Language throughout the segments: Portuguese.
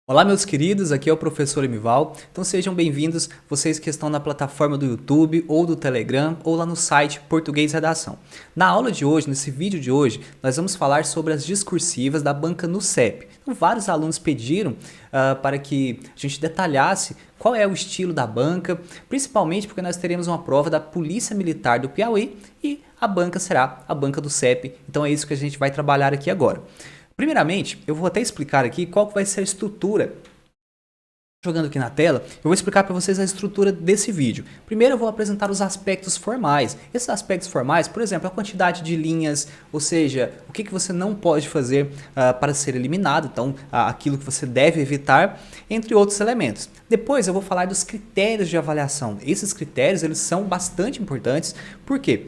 Olá, meus queridos, aqui é o professor Emival. Então sejam bem-vindos, vocês que estão na plataforma do YouTube ou do Telegram ou lá no site Português Redação. Na aula de hoje, nesse vídeo de hoje, nós vamos falar sobre as discursivas da banca no CEP. Então, vários alunos pediram para que a gente detalhasse qual é o estilo da banca, principalmente porque nós teremos uma prova da Polícia Militar do Piauí e a banca será a banca do CEP. Então é isso que a gente vai trabalhar aqui agora. Primeiramente, eu vou até explicar aqui qual vai ser a estrutura. Jogando aqui na tela, eu vou explicar para vocês a estrutura desse vídeo. Primeiro eu vou apresentar os aspectos formais. Esses aspectos formais, por exemplo, a quantidade de linhas, ou seja, o que você não pode fazer para ser eliminado, então aquilo que você deve evitar, entre outros elementos. Depois eu vou falar dos critérios de avaliação. Esses critérios eles são bastante importantes, por quê?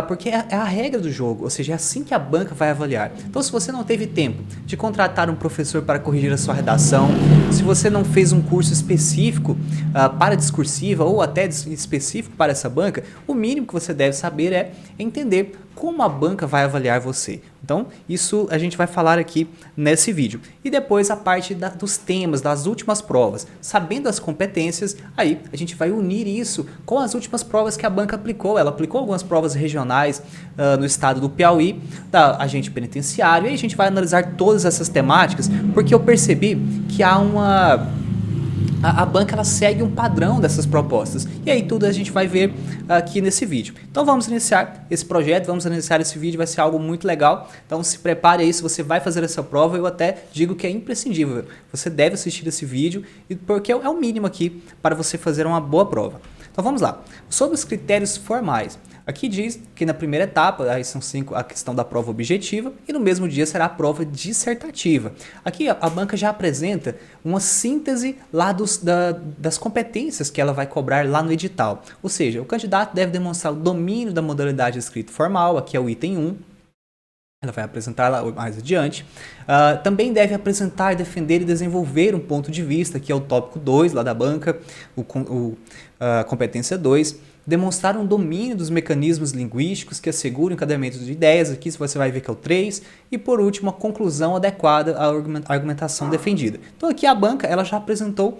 Porque é a regra do jogo, ou seja, é assim que a banca vai avaliar. Então, se você não teve tempo de contratar um professor para corrigir a sua redação, se você não fez um curso específico para discursiva ou até específico para essa banca, o mínimo que você deve saber é entender como a banca vai avaliar você. Então, isso a gente vai falar aqui nesse vídeo. E depois a parte dos temas, das últimas provas. Sabendo as competências, aí a gente vai unir isso com as últimas provas que a banca aplicou. Ela aplicou algumas provas regionais no estado do Piauí, da agente penitenciário, e aí a gente vai analisar todas essas temáticas, porque eu percebi que há a banca ela segue um padrão dessas propostas. E aí tudo a gente vai ver aqui nesse vídeo. Então vamos iniciar esse projeto, vamos iniciar esse vídeo, vai ser algo muito legal. Então se prepare aí, se você vai fazer essa prova, eu até digo que é imprescindível. Você deve assistir esse vídeo, porque é o mínimo aqui para você fazer uma boa prova. Então vamos lá. Sobre os critérios formais. Aqui diz que na primeira etapa, aí são 5 a questão da prova objetiva e no mesmo dia será a prova dissertativa. Aqui a banca já apresenta uma síntese lá das competências que ela vai cobrar lá no edital. Ou seja, o candidato deve demonstrar o domínio da modalidade escrita formal, aqui é o item 1. Ela vai apresentar lá mais adiante. Também deve apresentar, defender e desenvolver um ponto de vista, que é o tópico 2 lá da banca, competência 2. Demonstrar um domínio dos mecanismos linguísticos que asseguram o encadeamento de ideias, aqui você vai ver que é o 3. E por último, a conclusão adequada à argumentação defendida. Então aqui a banca ela já apresentou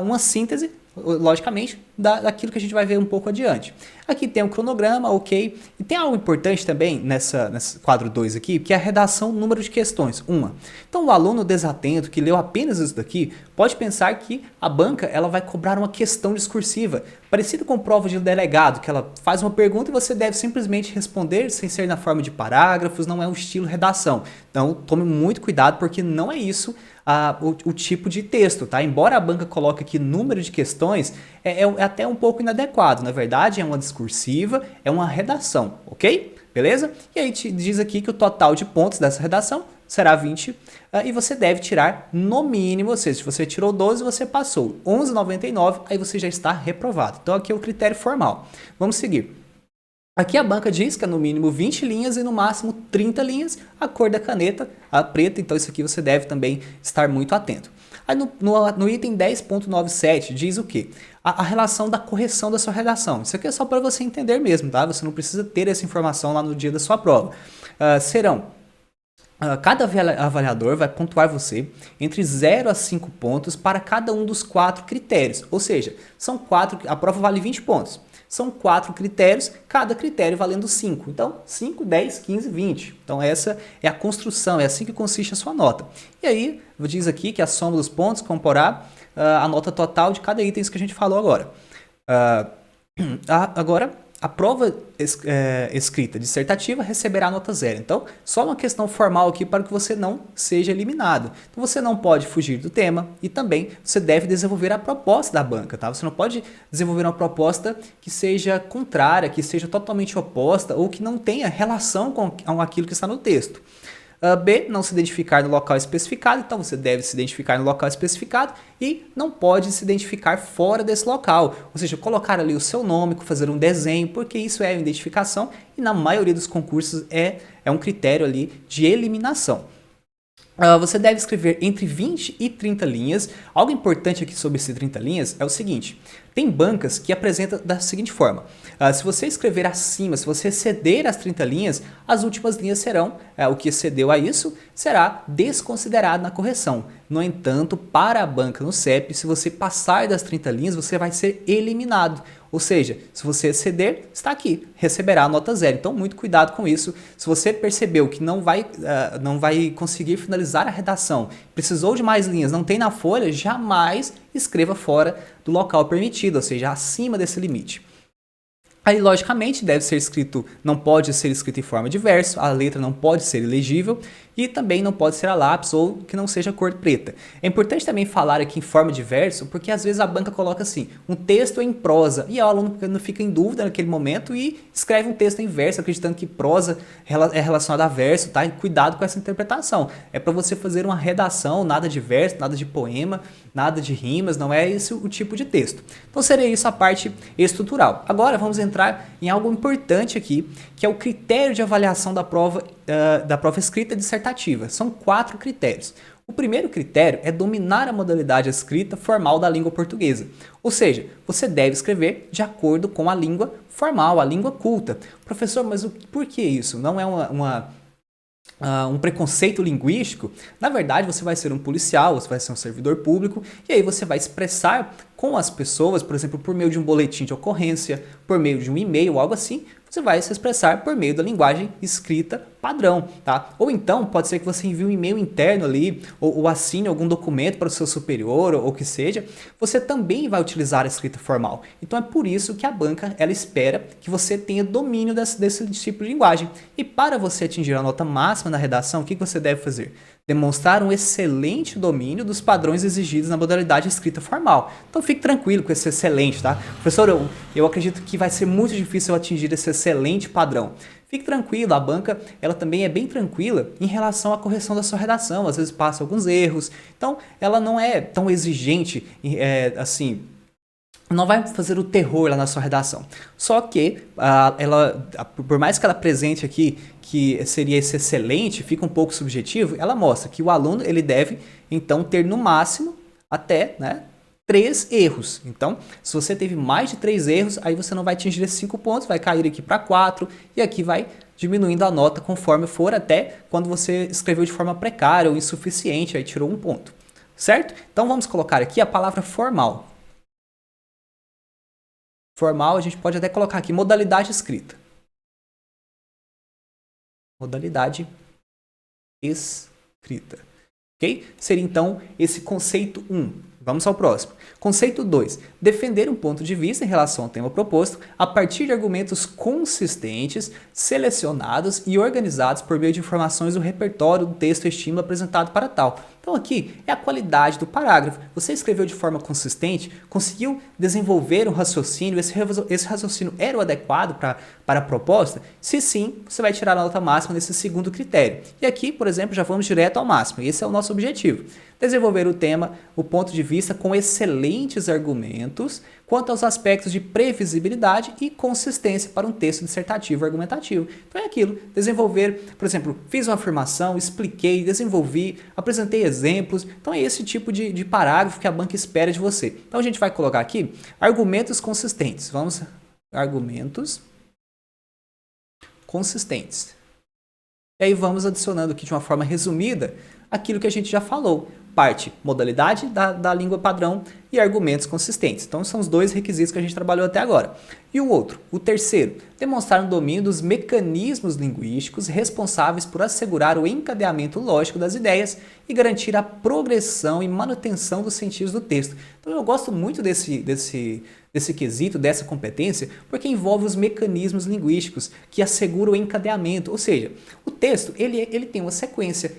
uma síntese, logicamente, daquilo que a gente vai ver um pouco adiante. Aqui tem um cronograma, ok. E tem algo importante também nesse quadro 2 aqui, que é a redação número de questões, uma. Então o aluno desatento que leu apenas isso daqui, pode pensar que a banca ela vai cobrar uma questão discursiva, parecido com prova de delegado, que ela faz uma pergunta e você deve simplesmente responder sem ser na forma de parágrafos, não é um estilo redação. Então tome muito cuidado, porque não é isso o tipo de texto, tá? Embora a banca coloque aqui número de questões, é até um pouco inadequado. Na verdade, é uma discursiva, é uma redação, ok? Beleza? E aí te diz aqui que o total de pontos dessa redação será 20 e você deve tirar no mínimo, ou seja, se você tirou 12, você passou 11,99, aí você já está reprovado. Então aqui é o critério formal. Vamos seguir. Aqui a banca diz que é no mínimo 20 linhas e no máximo 30 linhas, a cor da caneta, a preta, então isso aqui você deve também estar muito atento. Aí no item 10.97 diz o quê? A relação da correção da sua redação. Isso aqui é só para você entender mesmo, tá? Você não precisa ter essa informação lá no dia da sua prova. Cada avaliador vai pontuar você entre 0 a 5 pontos para cada um dos 4 critérios. Ou seja, são 4, a prova vale 20 pontos. São 4 critérios, cada critério valendo 5. Então, 5, 10, 15, 20. Então, essa é a construção, é assim que consiste a sua nota. E aí, diz aqui que a soma dos pontos comporá a nota total de cada item que a gente falou agora. Agora, a prova escrita dissertativa receberá nota 0. Então, só uma questão formal aqui para que você não seja eliminado. Então, você não pode fugir do tema e também você deve desenvolver a proposta da banca, tá? Você não pode desenvolver uma proposta que seja contrária, que seja totalmente oposta ou que não tenha relação com aquilo que está no texto. B, não se identificar no local especificado, então você deve se identificar no local especificado e não pode se identificar fora desse local, ou seja, colocar ali o seu nome, fazer um desenho, porque isso é a identificação e na maioria dos concursos é um critério ali de eliminação. Você deve escrever entre 20 e 30 linhas. Algo importante aqui sobre esses 30 linhas é o seguinte: tem bancas que apresentam da seguinte forma: se você escrever acima, se você exceder as 30 linhas, as últimas linhas serão, o que excedeu a isso, será desconsiderado na correção. No entanto, para a banca no CEP, se você passar das 30 linhas, você vai ser eliminado. Ou seja, se você exceder, está aqui, receberá a nota 0. Então, muito cuidado com isso. Se você percebeu que não vai conseguir finalizar a redação, precisou de mais linhas, não tem na folha, jamais escreva fora do local permitido, ou seja, acima desse limite. Aí, logicamente, não pode ser escrito em forma de verso, a letra não pode ser ilegível e também não pode ser a lápis ou que não seja cor preta. É importante também falar aqui em forma de verso, porque às vezes a banca coloca assim, um texto em prosa, e o aluno não fica em dúvida naquele momento e escreve um texto em verso, acreditando que prosa é relacionada a verso, tá? E cuidado com essa interpretação. É para você fazer uma redação, nada de verso, nada de poema, nada de rimas, não é esse o tipo de texto. Então seria isso a parte estrutural. Agora vamos entrar em algo importante aqui, que é o critério de avaliação da prova escrita dissertativa. São 4 critérios. O primeiro critério é dominar a modalidade escrita formal da língua portuguesa. Ou seja, você deve escrever de acordo com a língua formal, a língua culta. Professor, mas por que isso? Não é um preconceito linguístico? Na verdade, você vai ser um policial, você vai ser um servidor público, e aí você vai expressar com as pessoas, por exemplo, por meio de um boletim de ocorrência, por meio de um e-mail, algo assim, você vai se expressar por meio da linguagem escrita padrão, tá? Ou então, pode ser que você envie um e-mail interno ali, ou assine algum documento para o seu superior, ou o que seja, você também vai utilizar a escrita formal. Então é por isso que a banca, ela espera que você tenha domínio desse tipo de linguagem. E para você atingir a nota máxima na redação, o que você deve fazer? Demonstrar um excelente domínio dos padrões exigidos na modalidade escrita formal. Então fique tranquilo com esse excelente, tá? Professor, eu acredito que vai ser muito difícil eu atingir esse excelente padrão. Fique tranquilo, a banca ela também é bem tranquila em relação à correção da sua redação, às vezes passa alguns erros, então ela não é tão exigente assim, não vai fazer o terror lá na sua redação. Só que, por mais que ela apresente aqui que seria esse excelente, fica um pouco subjetivo, ela mostra que o aluno ele deve, então, ter no máximo até 3 erros. Então, se você teve mais de 3 erros, aí você não vai atingir esses 5 pontos, vai cair aqui para 4 e aqui vai diminuindo a nota conforme for até quando você escreveu de forma precária ou insuficiente, aí tirou 1 ponto. Certo? Então, vamos colocar aqui a palavra formal. Formal, a gente pode até colocar aqui modalidade escrita. Modalidade escrita. Ok? Seria então esse conceito 1. Vamos ao próximo. Conceito 2. Defender um ponto de vista em relação ao tema proposto a partir de argumentos consistentes, selecionados e organizados por meio de informações do repertório do texto estímulo apresentado para tal. Então aqui é a qualidade do parágrafo. Você escreveu de forma consistente, conseguiu desenvolver um raciocínio, esse raciocínio era o adequado para a proposta? Se sim, você vai tirar a nota máxima nesse segundo critério. E aqui, por exemplo, já vamos direto ao máximo. Esse é o nosso objetivo. Desenvolver o tema, o ponto de vista com excelentes argumentos quanto aos aspectos de previsibilidade e consistência para um texto dissertativo argumentativo. Então é aquilo, desenvolver, por exemplo, fiz uma afirmação, expliquei, desenvolvi, apresentei exemplos. Então é esse tipo de parágrafo que a banca espera de você. Então a gente vai colocar aqui argumentos consistentes. Vamos, argumentos consistentes. E aí vamos adicionando aqui de uma forma resumida aquilo que a gente já falou. Parte, modalidade da língua padrão e argumentos consistentes. Então, são os 2 requisitos que a gente trabalhou até agora. E o outro, o terceiro, demonstrar um domínio dos mecanismos linguísticos responsáveis por assegurar o encadeamento lógico das ideias e garantir a progressão e manutenção dos sentidos do texto. Então, eu gosto muito desse quesito, dessa competência, porque envolve os mecanismos linguísticos que asseguram o encadeamento, ou seja, o texto ele tem uma sequência,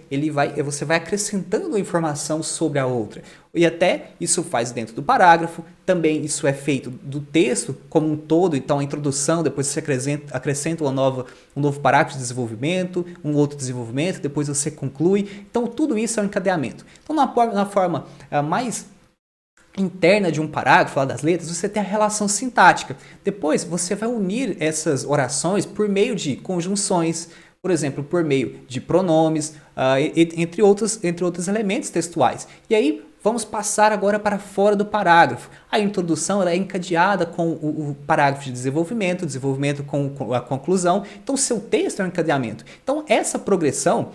você vai acrescentando informação sobre a outra, e até isso faz dentro do parágrafo, também isso é feito do texto como um todo, então a introdução, depois você acrescenta um novo parágrafo de desenvolvimento, um outro desenvolvimento, depois você conclui, então tudo isso é um encadeamento. Então na forma mais interna de um parágrafo, lá das letras, você tem a relação sintática. Depois, você vai unir essas orações por meio de conjunções, por exemplo, por meio de pronomes, entre outros elementos textuais. E aí, vamos passar agora para fora do parágrafo. A introdução ela é encadeada com o parágrafo de desenvolvimento, desenvolvimento com a conclusão. Então, o seu texto é um encadeamento. Então, essa progressão,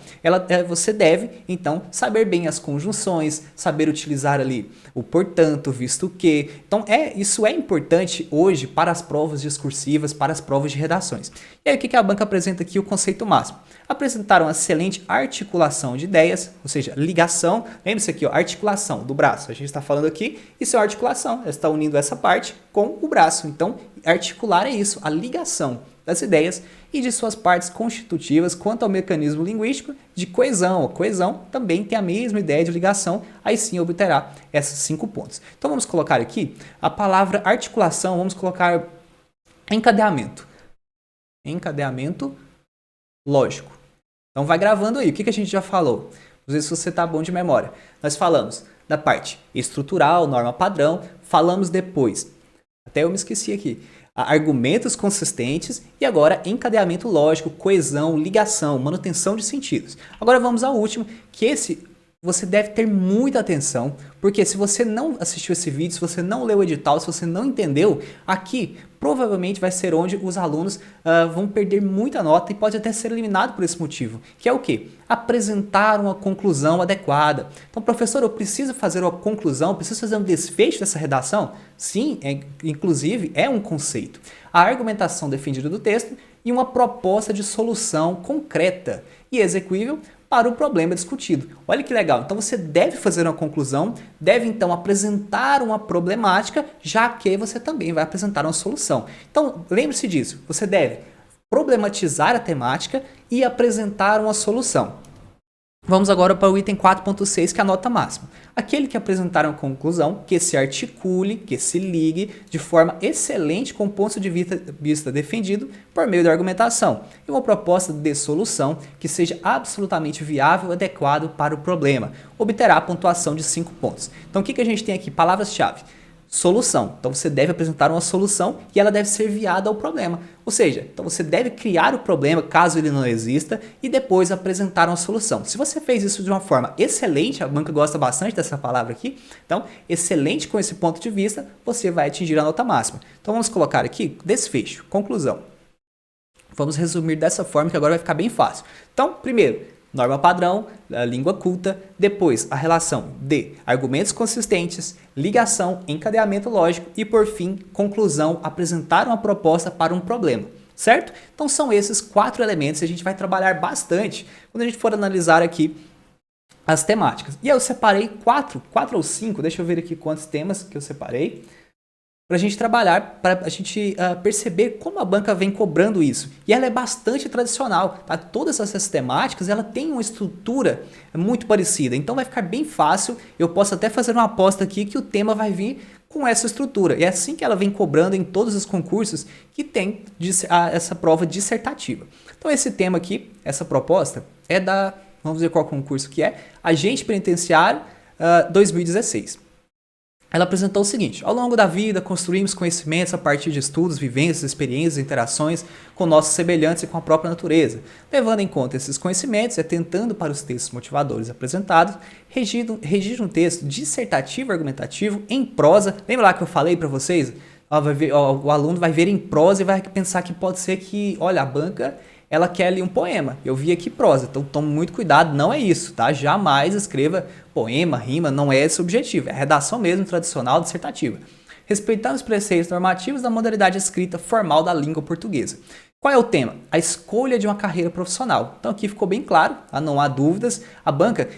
você deve, então, saber bem as conjunções, saber utilizar ali o portanto, visto que. Então, isso é importante hoje para as provas discursivas, para as provas de redações. E aí, o que a banca apresenta aqui? O conceito máximo. Apresentaram excelente articulação de ideias, ou seja, ligação. Lembre-se aqui, ó, articulação do braço. A gente está falando aqui, isso é articulação. Ela está unindo essa parte com o braço. Então, articular é isso, a ligação das ideias e de suas partes constitutivas quanto ao mecanismo linguístico de coesão. A coesão também tem a mesma ideia de ligação, aí sim obterá esses 5 pontos. Então, vamos colocar aqui a palavra articulação, vamos colocar encadeamento. Encadeamento lógico. Então vai gravando aí. O que a gente já falou? Não sei se você está bom de memória. Nós falamos da parte estrutural, norma padrão. Falamos depois, até eu me esqueci aqui, argumentos consistentes e agora encadeamento lógico, coesão, ligação, manutenção de sentidos. Agora vamos ao último, que esse você deve ter muita atenção, porque se você não assistiu esse vídeo, se você não leu o edital, se você não entendeu, aqui provavelmente vai ser onde os alunos vão perder muita nota e pode até ser eliminado por esse motivo, que é o quê? Apresentar uma conclusão adequada. Então, professor, eu preciso fazer uma conclusão, eu preciso fazer um desfecho dessa redação? Sim, inclusive é um conceito. A argumentação defendida do texto e uma proposta de solução concreta e execuível para o problema discutido. Olha que legal. Então você deve fazer uma conclusão, deve então apresentar uma problemática, já que você também vai apresentar uma solução. Então lembre-se disso, você deve problematizar a temática e apresentar uma solução. Vamos agora para o item 4.6, que é a nota máxima. Aquele que apresentar uma conclusão, que se articule, que se ligue de forma excelente com o ponto de vista defendido por meio da argumentação e uma proposta de solução que seja absolutamente viável e adequado para o problema. Obterá a pontuação de 5 pontos. Então o que a gente tem aqui? Palavras-chave. Solução. Então você deve apresentar uma solução e ela deve ser viada ao problema. Ou seja, então você deve criar o problema caso ele não exista e depois apresentar uma solução. Se você fez isso de uma forma excelente, a banca gosta bastante dessa palavra aqui, então excelente com esse ponto de vista, você vai atingir a nota máxima. Então vamos colocar aqui desfecho, conclusão. Vamos resumir dessa forma que agora vai ficar bem fácil. Então, primeiro, norma padrão, a língua culta, depois a relação de argumentos consistentes, ligação, encadeamento lógico e, por fim, conclusão, apresentar uma proposta para um problema, certo? Então são esses 4 elementos que a gente vai trabalhar bastante quando a gente for analisar aqui as temáticas. E eu separei 4 ou 5, deixa eu ver aqui quantos temas que eu separei, para a gente trabalhar, para a gente perceber como a banca vem cobrando isso. E ela é bastante tradicional, tá? Todas essas temáticas, ela tem uma estrutura muito parecida, então vai ficar bem fácil. Eu posso até fazer uma aposta aqui que o tema vai vir com essa estrutura. E é assim que ela vem cobrando em todos os concursos que tem essa prova dissertativa. Então esse tema aqui, essa proposta, é da, vamos ver qual concurso que é, Agente Penitenciário 2016. Ela apresentou o seguinte: ao longo da vida, construímos conhecimentos a partir de estudos, vivências, experiências, interações com nossos semelhantes e com a própria natureza. Levando em conta esses conhecimentos e atentando para os textos motivadores apresentados, regir um texto dissertativo argumentativo em prosa. Lembra lá que eu falei para vocês? O aluno vai ver em prosa e vai pensar que pode ser que, olha, a banca ela quer ali um poema. Eu vi aqui prosa, então tome muito cuidado, não é isso, tá? Jamais escreva poema, rima, não é esse o objetivo, é a redação mesmo tradicional dissertativa. Respeitando os preceitos normativos da modalidade escrita formal da língua portuguesa. Qual é o tema? A escolha de uma carreira profissional. Então aqui ficou bem claro, tá? Não há dúvidas. A banca,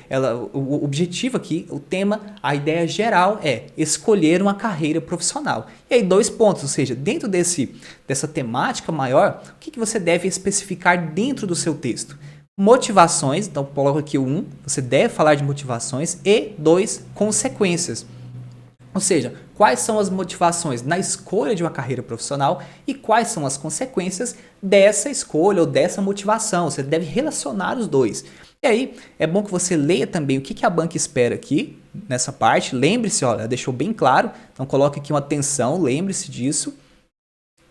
o objetivo aqui, o tema, a ideia geral é escolher uma carreira profissional. E aí 2 pontos, ou seja, dentro dessa temática maior, o que você deve especificar dentro do seu texto? Motivações, então coloco aqui o 1, você deve falar de motivações, e 2, consequências. Ou seja, quais são as motivações na escolha de uma carreira profissional e quais são as consequências dessa escolha ou dessa motivação. Você deve relacionar os dois. E aí, é bom que você leia também o que a banca espera aqui nessa parte. Lembre-se, olha, deixou bem claro. Então, coloque aqui uma atenção, lembre-se disso.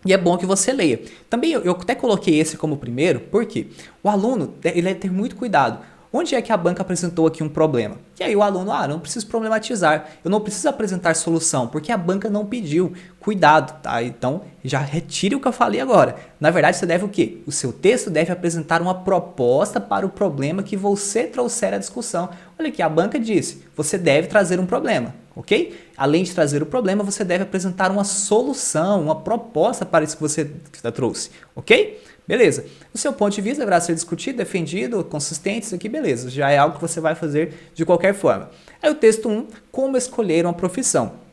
E é bom que você leia. Também eu até coloquei esse como primeiro, porque o aluno ele deve ter muito cuidado. onde é que a banca apresentou aqui um problema? E aí o aluno, não preciso problematizar, eu não preciso apresentar solução, porque a banca não pediu. Cuidado, tá? Então, já retire o que eu falei agora. Na verdade, você deve o quê? O seu texto deve apresentar uma proposta para o problema que você trouxer à discussão. Olha aqui, a banca disse, você deve trazer um problema, ok? Além de trazer o problema, você deve apresentar uma solução, uma proposta para isso que você trouxe, ok? Beleza. O seu ponto de vista deverá ser discutido, defendido, consistente, isso aqui, beleza. Já é algo que você vai fazer de qualquer forma. Aí o texto 1, como escolher uma profissão.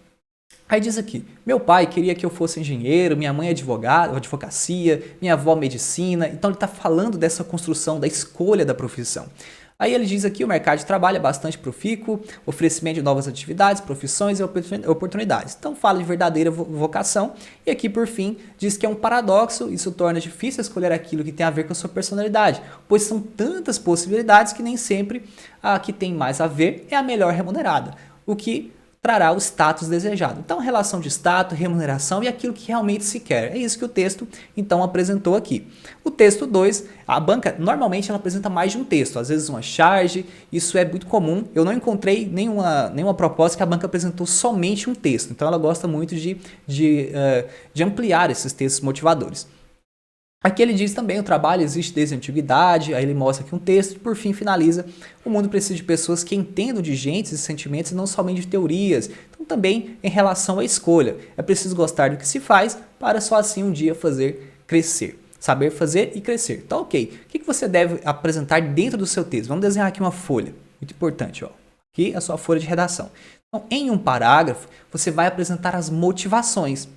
Aí diz aqui, meu pai queria que eu fosse engenheiro, minha mãe é advogado, advocacia, minha avó medicina. Então ele está falando dessa construção, da escolha da profissão. Aí ele diz aqui, o mercado de trabalho é bastante profícuo, oferecimento de novas atividades, profissões e oportunidades. Então fala de verdadeira vocação e aqui por fim diz que é um paradoxo, isso torna difícil escolher aquilo que tem a ver com a sua personalidade, pois são tantas possibilidades que nem sempre a que tem mais a ver é a melhor remunerada, o que trará o status desejado. Então, relação de status, remuneração e aquilo que realmente se quer. É isso que o texto, então, apresentou aqui. O texto 2, a banca, normalmente, ela apresenta mais de um texto, às vezes uma charge, isso é muito comum. Eu não encontrei nenhuma proposta que a banca apresentou somente um texto. Então, ela gosta muito de ampliar esses textos motivadores. Aqui ele diz também, o trabalho existe desde a antiguidade, aí ele mostra aqui um texto e por fim finaliza, o mundo precisa de pessoas que entendam de gentes e sentimentos e não somente de teorias, então também em relação à escolha, é preciso gostar do que se faz para só assim um dia fazer crescer, saber fazer e crescer. Então ok, o que você deve apresentar dentro do seu texto? Vamos desenhar aqui uma folha, muito importante, ó. Aqui a sua folha de redação. Então em um parágrafo você vai apresentar as motivações.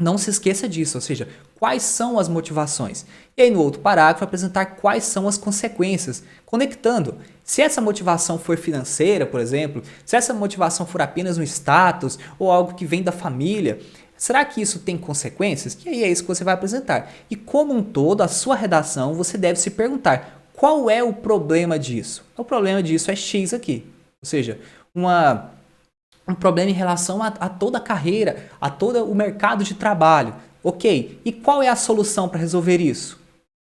Não se esqueça disso, ou seja, quais são as motivações. E aí no outro parágrafo apresentar quais são as consequências, conectando. Se essa motivação for financeira, por exemplo, se essa motivação for apenas um status ou algo que vem da família, será que isso tem consequências? E aí é isso que você vai apresentar. E como um todo, a sua redação, você deve se perguntar, qual é o problema disso? O problema disso é X aqui, ou seja, um problema em relação a toda a carreira, a todo o mercado de trabalho. Ok, e qual é a solução para resolver isso?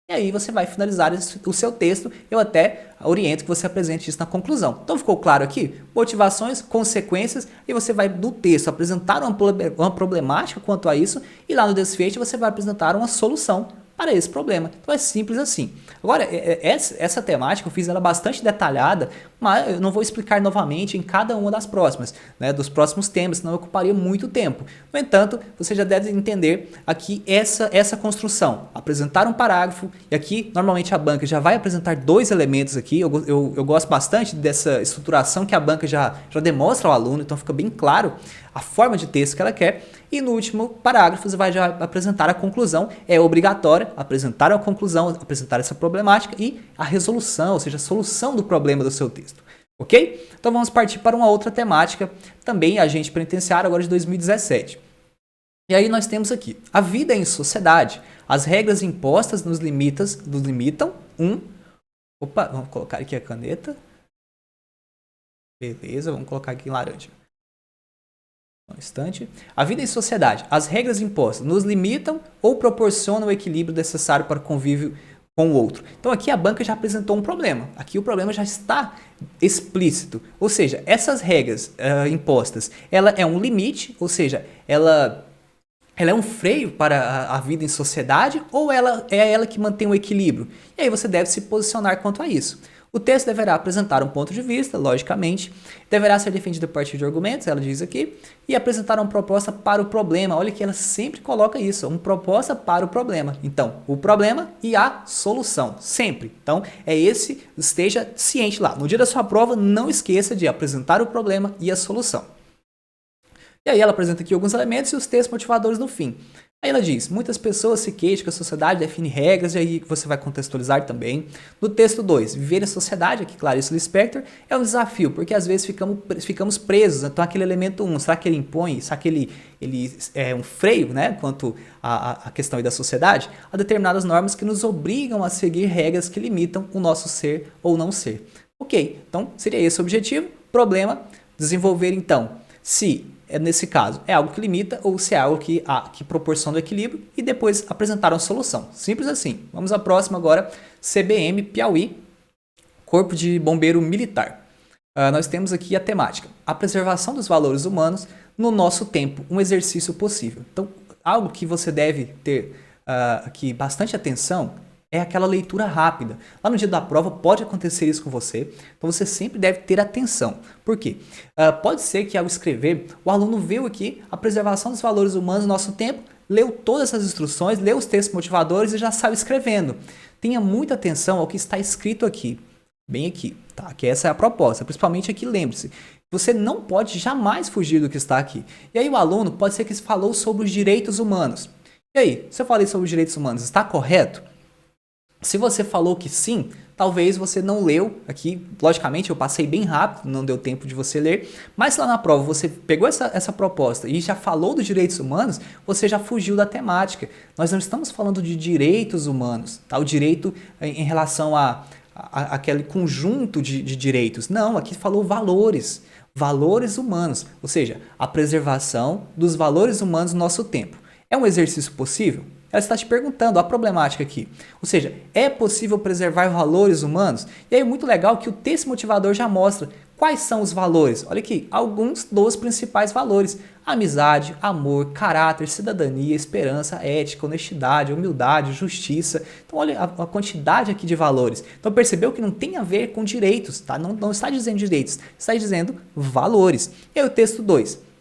E aí você vai finalizar o seu texto, eu até oriento que você apresente isso na conclusão. Então ficou claro aqui? Motivações, consequências, e você vai no texto apresentar uma problemática quanto a isso, e lá no desfecho você vai apresentar uma solução para esse problema. Então é simples assim. Agora, essa temática eu fiz ela bastante detalhada, mas eu não vou explicar novamente em cada uma das próximas, né, dos próximos temas, senão eu ocuparia muito tempo. No entanto, você já deve entender aqui essa construção. Apresentar um parágrafo, e aqui normalmente a banca já vai apresentar dois elementos aqui. Eu gosto bastante dessa estruturação que a banca já demonstra ao aluno, então fica bem claro a forma de texto que ela quer. E no último parágrafo você vai já apresentar a conclusão. É obrigatório apresentar a conclusão, apresentar essa problemática e a resolução, ou seja, a solução do problema do seu texto. Ok? Então vamos partir para uma outra temática, também agente penitenciário, agora de 2017. E aí nós temos aqui, a vida em sociedade. As regras impostas nos limitam. Opa, vamos colocar aqui a caneta. Beleza, vamos colocar aqui em laranja. Um instante. A vida em sociedade. As regras impostas nos limitam ou proporcionam o equilíbrio necessário para o convívio com o outro. Então aqui a banca já apresentou um problema. Aqui o problema já está explícito. Ou seja, essas regras impostas, ela é um limite, ou seja, ela é um freio para a vida em sociedade ou ela é ela que mantém o equilíbrio? E aí você deve se posicionar quanto a isso. O texto deverá apresentar um ponto de vista, logicamente, deverá ser defendido a partir de argumentos, ela diz aqui, e apresentar uma proposta para o problema. Olha que ela sempre coloca isso, uma proposta para o problema. Então, o problema e a solução, sempre. Então, esteja ciente lá. No dia da sua prova, não esqueça de apresentar o problema e a solução. E aí ela apresenta aqui alguns elementos e os textos motivadores no fim. Aí ela diz, muitas pessoas se queixam que a sociedade define regras, e aí você vai contextualizar também. No texto 2, viver em sociedade, aqui Clarice Lispector, é um desafio, porque às vezes ficamos presos. Então aquele elemento 1, será que ele impõe, será que ele é um freio, né, quanto à questão aí da sociedade? Há determinadas normas que nos obrigam a seguir regras que limitam o nosso ser ou não ser. Ok, então seria esse o objetivo. Problema, desenvolver então, se nesse caso, é algo que limita ou se é algo que proporciona o equilíbrio e depois apresentar uma solução. Simples assim. Vamos à próxima agora, CBM Piauí. Corpo de Bombeiro Militar. Nós temos aqui a temática: a preservação dos valores humanos no nosso tempo, um exercício possível. Então, algo que você deve ter aqui bastante atenção é aquela leitura rápida. Lá no dia da prova pode acontecer isso com você, então você sempre deve ter atenção. Por quê? Pode ser que ao escrever, o aluno viu aqui a preservação dos valores humanos no nosso tempo, leu todas essas instruções, leu os textos motivadores e já saiu escrevendo. Tenha muita atenção ao que está escrito aqui, bem aqui, tá? Que essa é a proposta, principalmente aqui, lembre-se, você não pode jamais fugir do que está aqui. E aí o aluno pode ser que falou sobre os direitos humanos. E aí, se eu falei sobre os direitos humanos, está correto? Se você falou que sim, talvez você não leu aqui. Logicamente, eu passei bem rápido, não deu tempo de você ler. Mas lá na prova você pegou essa proposta e já falou dos direitos humanos, você já fugiu da temática. Nós não estamos falando de direitos humanos, tá? O direito em relação a aquele conjunto de direitos. Não, aqui falou valores. Valores humanos, ou seja, a preservação dos valores humanos no nosso tempo. É um exercício possível? Ela está te perguntando a problemática aqui. Ou seja, é possível preservar valores humanos? E aí é muito legal que o texto motivador já mostra quais são os valores. Olha aqui, alguns dos principais valores: amizade, amor, caráter, cidadania, esperança, ética, honestidade, humildade, justiça. Então olha a quantidade aqui de valores. Então percebeu que não tem a ver com direitos, tá? Não está dizendo direitos, está dizendo valores. E aí o texto 2.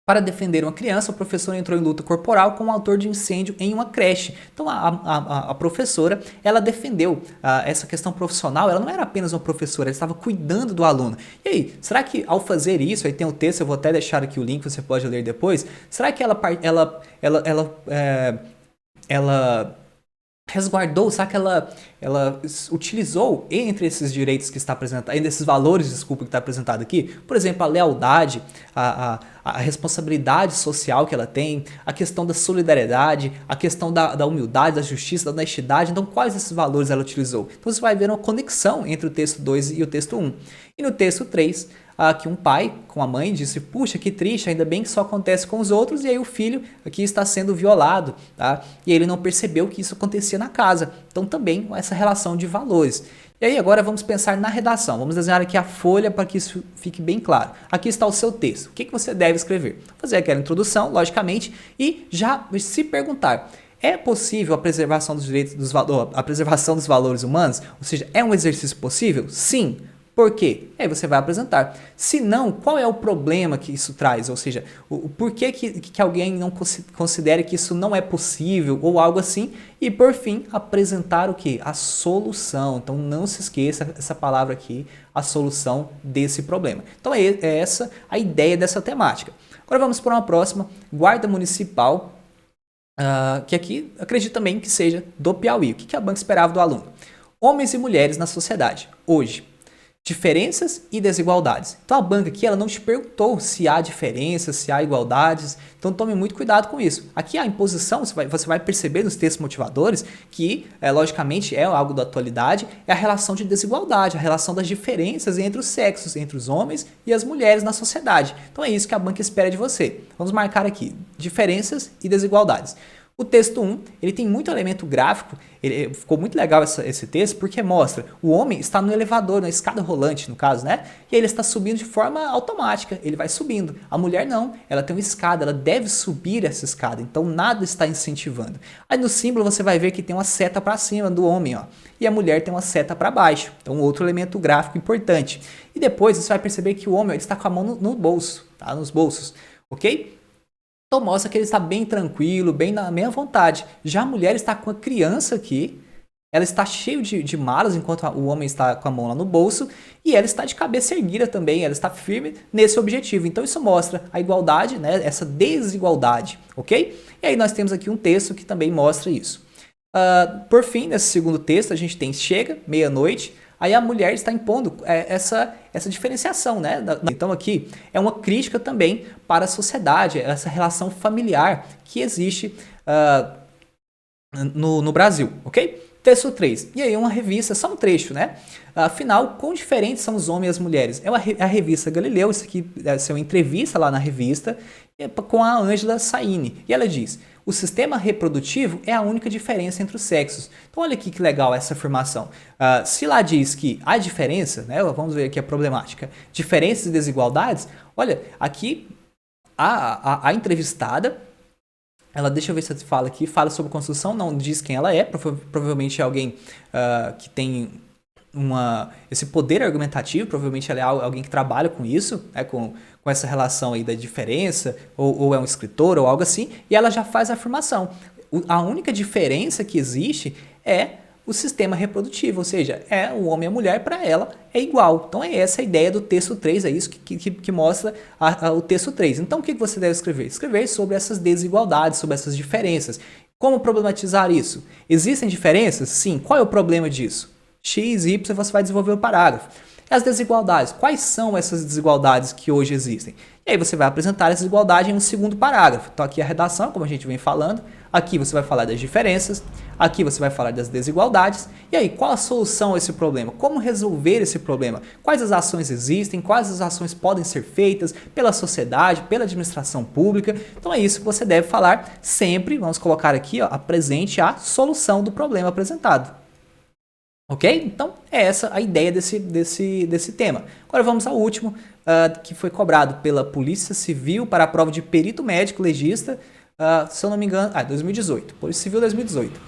Para defender uma criança, o professor entrou em luta corporal com o autor de incêndio em uma creche. Então a professora, ela defendeu essa questão profissional. Ela não era apenas uma professora, ela estava cuidando do aluno. E aí, será que ao fazer isso, aí tem o texto, eu vou até deixar aqui o link, você pode ler depois. Será que ela resguardou, será que ela utilizou entre esses direitos que está apresentado, entre esses valores, desculpa, que está apresentado aqui, por exemplo, a lealdade, a responsabilidade social que ela tem, a questão da solidariedade, a questão da humildade, da justiça, da honestidade. Então, quais esses valores ela utilizou? Então, você vai ver uma conexão entre o texto 2 e o texto 1. E no texto 3, que um pai com a mãe disse: puxa, que triste, ainda bem que isso acontece com os outros, e aí o filho aqui está sendo violado, tá? E ele não percebeu que isso acontecia na casa. Então também essa relação de valores. E aí agora vamos pensar na redação. Vamos desenhar aqui a folha para que isso fique bem claro. Aqui está o seu texto. O que você deve escrever? Fazer aquela introdução, logicamente, e já se perguntar: é possível a preservação dos direitos a preservação dos valores humanos? Ou seja, é um exercício possível? Sim. Por quê? Aí você vai apresentar. Se não, qual é o problema que isso traz? Ou seja, o porquê que alguém não considere que isso não é possível ou algo assim. E por fim, apresentar o quê? A solução. Então não se esqueça essa palavra aqui, a solução desse problema. Então é essa a ideia dessa temática. Agora vamos para uma próxima. Guarda Municipal, que aqui acredito também que seja do Piauí. O que a banca esperava do aluno? Homens e mulheres na sociedade. Hoje. Diferenças e desigualdades. Então a banca aqui ela não te perguntou se há diferenças, se há igualdades. Então tome muito cuidado com isso. Aqui a imposição, você vai perceber nos textos motivadores que, logicamente, é algo da atualidade, é a relação de desigualdade, a relação das diferenças entre os sexos, entre os homens e as mulheres na sociedade. Então é isso que a banca espera de você. Vamos marcar aqui, diferenças e desigualdades. O texto 1, ele tem muito elemento gráfico, ficou muito legal esse texto, porque mostra o homem está no elevador, na escada rolante, no caso, né? E ele está subindo de forma automática, ele vai subindo. A mulher não, ela tem uma escada, ela deve subir essa escada, então nada está incentivando. Aí no símbolo você vai ver que tem uma seta para cima do homem, ó, e a mulher tem uma seta para baixo. Então outro elemento gráfico importante. E depois você vai perceber que o homem ele está com a mão no bolso, tá? Nos bolsos, ok? Então mostra que ele está bem tranquilo, bem na meia vontade. Já a mulher está com a criança aqui, ela está cheia de malas, enquanto o homem está com a mão lá no bolso, e ela está de cabeça erguida também, ela está firme nesse objetivo. Então isso mostra a igualdade, né, essa desigualdade, ok? E aí nós temos aqui um texto que também mostra isso. Por fim, nesse segundo texto, a gente tem chega, meia-noite, aí a mulher está impondo essa diferenciação, né? Então aqui é uma crítica também para a sociedade, essa relação familiar que existe no Brasil, ok? Texto 3. E aí uma revista, só um trecho, né? Afinal, quão diferentes são os homens e as mulheres? É a revista Galileu, isso aqui deve ser uma entrevista lá na revista, com a Ângela Saini. E ela diz, o sistema reprodutivo é a única diferença entre os sexos. Então olha aqui que legal essa afirmação. Se lá diz que há diferença, né? Vamos ver aqui a problemática. Diferenças e desigualdades. Olha, aqui a entrevistada, ela, deixa eu ver se ela fala aqui, fala sobre construção, não diz quem ela é, provavelmente é alguém que tem esse poder argumentativo, provavelmente ela é alguém que trabalha com isso, né, com essa relação aí da diferença, ou é um escritor ou algo assim, e ela já faz a afirmação. A única diferença que existe é o sistema reprodutivo, ou seja, o homem e a mulher para ela é igual. Então é essa a ideia do texto 3, é isso que mostra o texto 3. Então o que você deve escrever? Escrever sobre essas desigualdades, sobre essas diferenças. Como problematizar isso? Existem diferenças? Sim. Qual é o problema disso? X, Y, você vai desenvolver o parágrafo. E as desigualdades? Quais são essas desigualdades que hoje existem? E aí você vai apresentar essa desigualdade em um segundo parágrafo. Então aqui a redação, como a gente vem falando, aqui você vai falar das diferenças, aqui você vai falar das desigualdades, e aí qual a solução a esse problema? Como resolver esse problema? Quais as ações existem? Quais as ações podem ser feitas pela sociedade, pela administração pública? Então é isso que você deve falar sempre, vamos colocar aqui, apresente a solução do problema apresentado. Ok? Então, é essa a ideia desse tema. Agora vamos ao último, que foi cobrado pela Polícia Civil para a prova de perito médico legista, se eu não me engano, 2018. Polícia Civil 2018.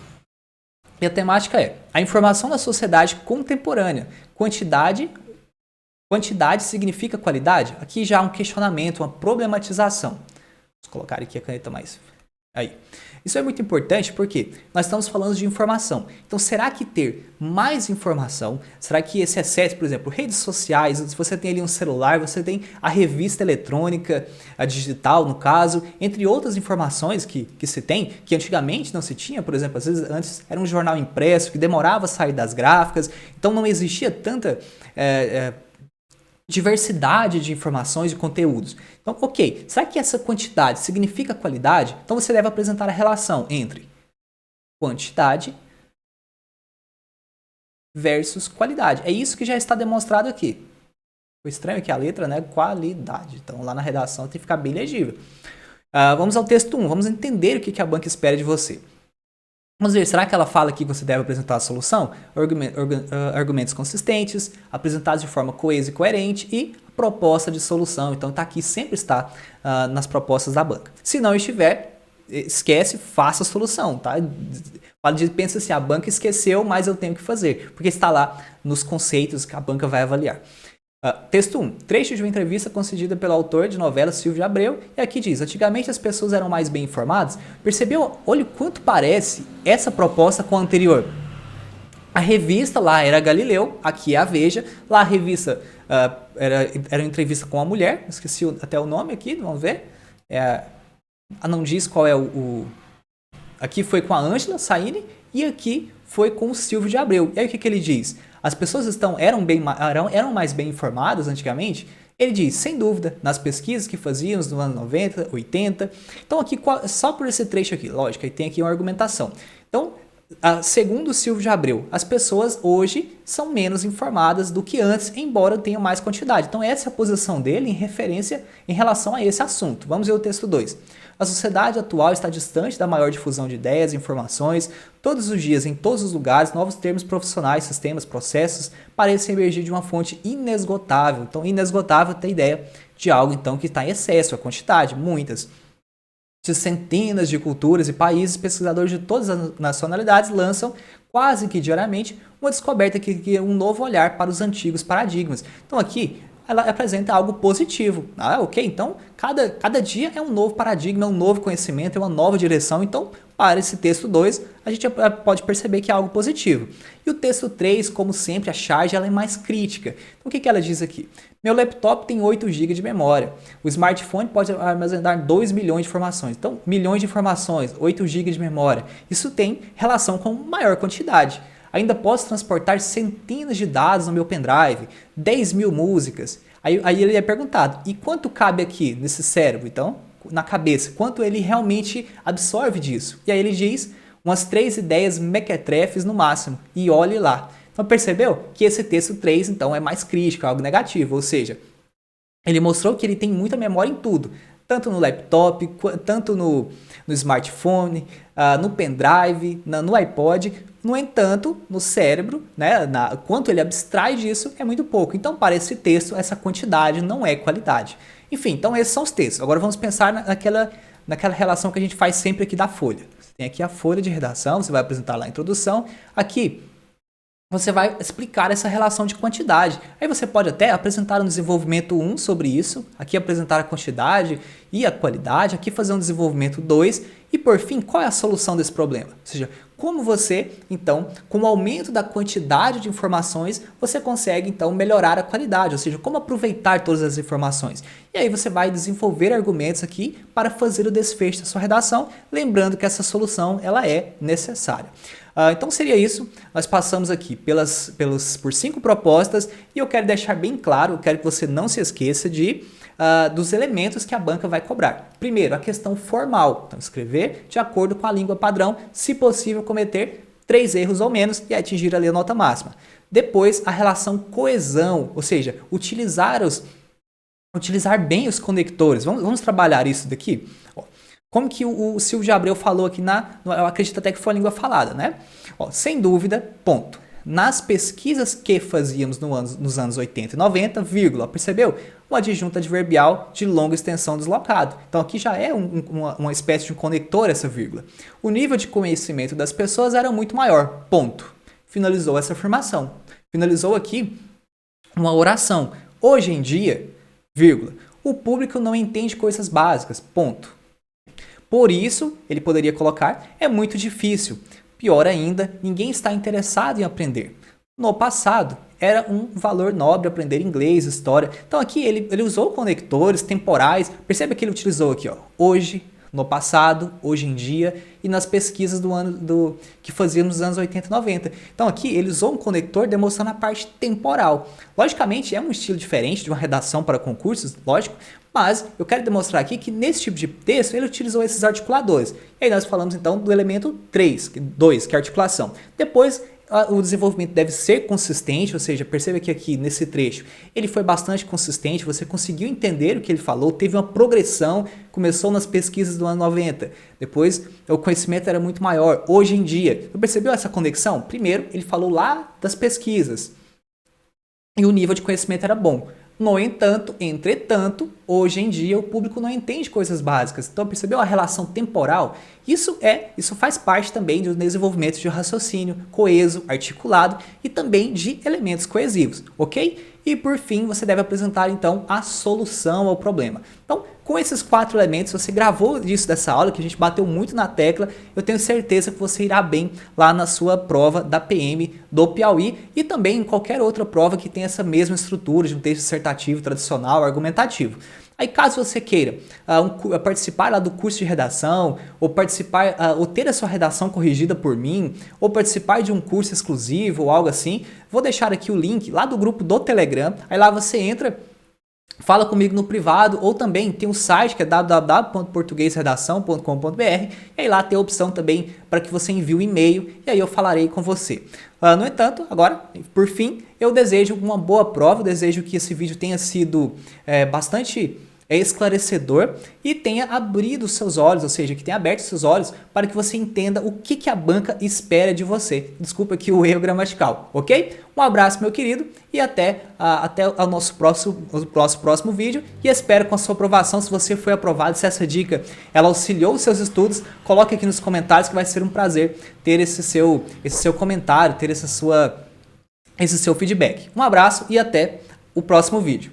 E a temática é a informação da sociedade contemporânea. Quantidade significa qualidade? Aqui já há um questionamento, uma problematização. Vamos colocar aqui a caneta mais... Aí. Isso é muito importante porque nós estamos falando de informação. Então, será que ter mais informação, será que esse excesso, por exemplo, redes sociais, se você tem ali um celular, você tem a revista eletrônica, a digital no caso, entre outras informações que se tem, que antigamente não se tinha, por exemplo, às vezes antes era um jornal impresso que demorava a sair das gráficas, então não existia tanta... diversidade de informações e conteúdos. Então, ok, será que essa quantidade significa qualidade? Então você deve apresentar a relação entre quantidade versus qualidade. É isso que já está demonstrado aqui. O estranho é que a letra, né, qualidade. Então lá na redação tem que ficar bem legível. Vamos ao texto 1, vamos entender o que a banca espera de você. Vamos ver, será que ela fala aqui que você deve apresentar a solução? Argumentos consistentes, apresentados de forma coesa e coerente e a proposta de solução. Então tá aqui, sempre está nas propostas da banca. Se não estiver, esquece, faça a solução, tá? Pensa assim, a banca esqueceu, mas eu tenho que fazer, porque está lá nos conceitos que a banca vai avaliar. Texto 1. Trecho de uma entrevista concedida pelo autor de novela Silvio de Abreu. E aqui diz, antigamente as pessoas eram mais bem informadas. Percebeu? Olha o quanto parece essa proposta com a anterior. A revista lá era Galileu, aqui é a Veja. Lá a revista era uma entrevista com a mulher, esqueci até o nome aqui, vamos ver. Não diz qual é Aqui foi com a Ângela Saini e aqui foi com o Silvio de Abreu. E aí o que ele diz? As pessoas eram mais bem informadas antigamente? Ele diz, sem dúvida, nas pesquisas que fazíamos no ano 90, 80. Então aqui, só por esse trecho aqui, lógico, aí tem aqui uma argumentação. Então, segundo o Silvio de Abreu, as pessoas hoje são menos informadas do que antes, embora tenham mais quantidade. Então essa é a posição dele em relação a esse assunto. Vamos ver o texto 2. A sociedade atual está distante da maior difusão de ideias e informações. Todos os dias, em todos os lugares, novos termos profissionais, sistemas, processos parecem emergir de uma fonte inesgotável. Então, inesgotável tem a ideia de algo então, que está em excesso, a quantidade, muitas. De centenas de culturas e países, pesquisadores de todas as nacionalidades lançam quase que diariamente uma descoberta que cria um novo olhar para os antigos paradigmas. Então aqui ela apresenta algo positivo. Ok, então cada dia é um novo paradigma, é um novo conhecimento, é uma nova direção. Então, para esse texto 2, a gente pode perceber que é algo positivo. E o texto 3, como sempre, a charge ela é mais crítica. Então, o que ela diz aqui? Meu laptop tem 8 GB de memória. O smartphone pode armazenar 2 milhões de informações. Então, milhões de informações, 8 GB de memória. Isso tem relação com maior quantidade. Ainda posso transportar centenas de dados no meu pendrive, 10 mil músicas. Aí ele é perguntado, e quanto cabe aqui nesse cérebro? Então, na cabeça, quanto ele realmente absorve disso? E aí ele diz, umas 3 ideias mequetrefes no máximo, e olhe lá. Então percebeu que esse texto 3 então é mais crítico, é algo negativo, ou seja, ele mostrou que ele tem muita memória em tudo, tanto no laptop, tanto no smartphone, no pendrive, no iPod. No entanto, no cérebro, né, quanto ele abstrai disso é muito pouco. Então, para esse texto, essa quantidade não é qualidade. Enfim, então esses são os textos. Agora vamos pensar naquela relação que a gente faz sempre aqui da folha. Você tem aqui a folha de redação, você vai apresentar lá a introdução. Aqui, você vai explicar essa relação de quantidade. Aí você pode até apresentar um desenvolvimento 1 sobre isso, aqui apresentar a quantidade e a qualidade, aqui fazer um desenvolvimento 2 e por fim, qual é a solução desse problema? Ou seja, como você, então, com o aumento da quantidade de informações, você consegue então melhorar a qualidade, ou seja, como aproveitar todas as informações. E aí você vai desenvolver argumentos aqui para fazer o desfecho da sua redação, lembrando que essa solução ela é necessária. Então seria isso, nós passamos aqui por 5 propostas e eu quero deixar bem claro, eu quero que você não se esqueça dos elementos que a banca vai cobrar. Primeiro, a questão formal, então escrever de acordo com a língua padrão, se possível cometer 3 erros ou menos e atingir ali a nota máxima. Depois, a relação coesão, ou seja, utilizar bem os conectores. Vamos trabalhar isso daqui? Como que o Silvio de Abreu falou aqui eu acredito até que foi a língua falada, né? Sem dúvida, ponto. Nas pesquisas que fazíamos nos anos 80 e 90, vírgula, percebeu? O adjunto adverbial de longa extensão deslocado. Então aqui já é uma espécie de um conector essa vírgula. O nível de conhecimento das pessoas era muito maior, ponto. Finalizou essa afirmação. Finalizou aqui uma oração. Hoje em dia, vírgula, o público não entende coisas básicas, ponto. Por isso, ele poderia colocar, é muito difícil. Pior ainda, ninguém está interessado em aprender. No passado, era um valor nobre aprender inglês, história. Então aqui ele usou conectores temporais. Percebe que ele utilizou aqui, hoje, no passado, hoje em dia e nas pesquisas que fazíamos nos anos 80 e 90. Então aqui ele usou um conector demonstrando a parte temporal. Logicamente é um estilo diferente de uma redação para concursos, lógico, mas eu quero demonstrar aqui que nesse tipo de texto ele utilizou esses articuladores. E aí nós falamos então do elemento 2, que é a articulação. Depois o desenvolvimento deve ser consistente, ou seja, perceba que aqui nesse trecho ele foi bastante consistente, você conseguiu entender o que ele falou, teve uma progressão, começou nas pesquisas do ano 90, depois o conhecimento era muito maior, hoje em dia. Você percebeu essa conexão? Primeiro, ele falou lá das pesquisas e o nível de conhecimento era bom. No entanto, entretanto, hoje em dia o público não entende coisas básicas. Então, percebeu a relação temporal? Isso faz parte também do desenvolvimento de raciocínio coeso, articulado e também de elementos coesivos, ok? E por fim, você deve apresentar então a solução ao problema. Então, com esses 4 elementos, você gravou isso dessa aula, que a gente bateu muito na tecla, eu tenho certeza que você irá bem lá na sua prova da PM do Piauí e também em qualquer outra prova que tenha essa mesma estrutura de um texto dissertativo, tradicional, argumentativo. Aí caso você queira participar lá do curso de redação, ou ter a sua redação corrigida por mim, ou participar de um curso exclusivo ou algo assim, vou deixar aqui o link lá do grupo do Telegram, aí lá você entra, fala comigo no privado, ou também tem um site que é www.portuguesredação.com.br e aí lá tem a opção também para que você envie um e-mail e aí eu falarei com você. No entanto, agora, por fim, eu desejo uma boa prova, desejo que esse vídeo tenha sido bastante esclarecedor e tenha abrido os seus olhos, ou seja, que tenha aberto os seus olhos para que você entenda o que a banca espera de você. Desculpa aqui o erro gramatical, ok? Um abraço, meu querido, e até o nosso próximo vídeo. E espero com a sua aprovação, se você foi aprovado, se essa dica ela auxiliou os seus estudos, coloque aqui nos comentários que vai ser um prazer ter esse seu comentário, ter esse seu feedback. Um abraço e até o próximo vídeo.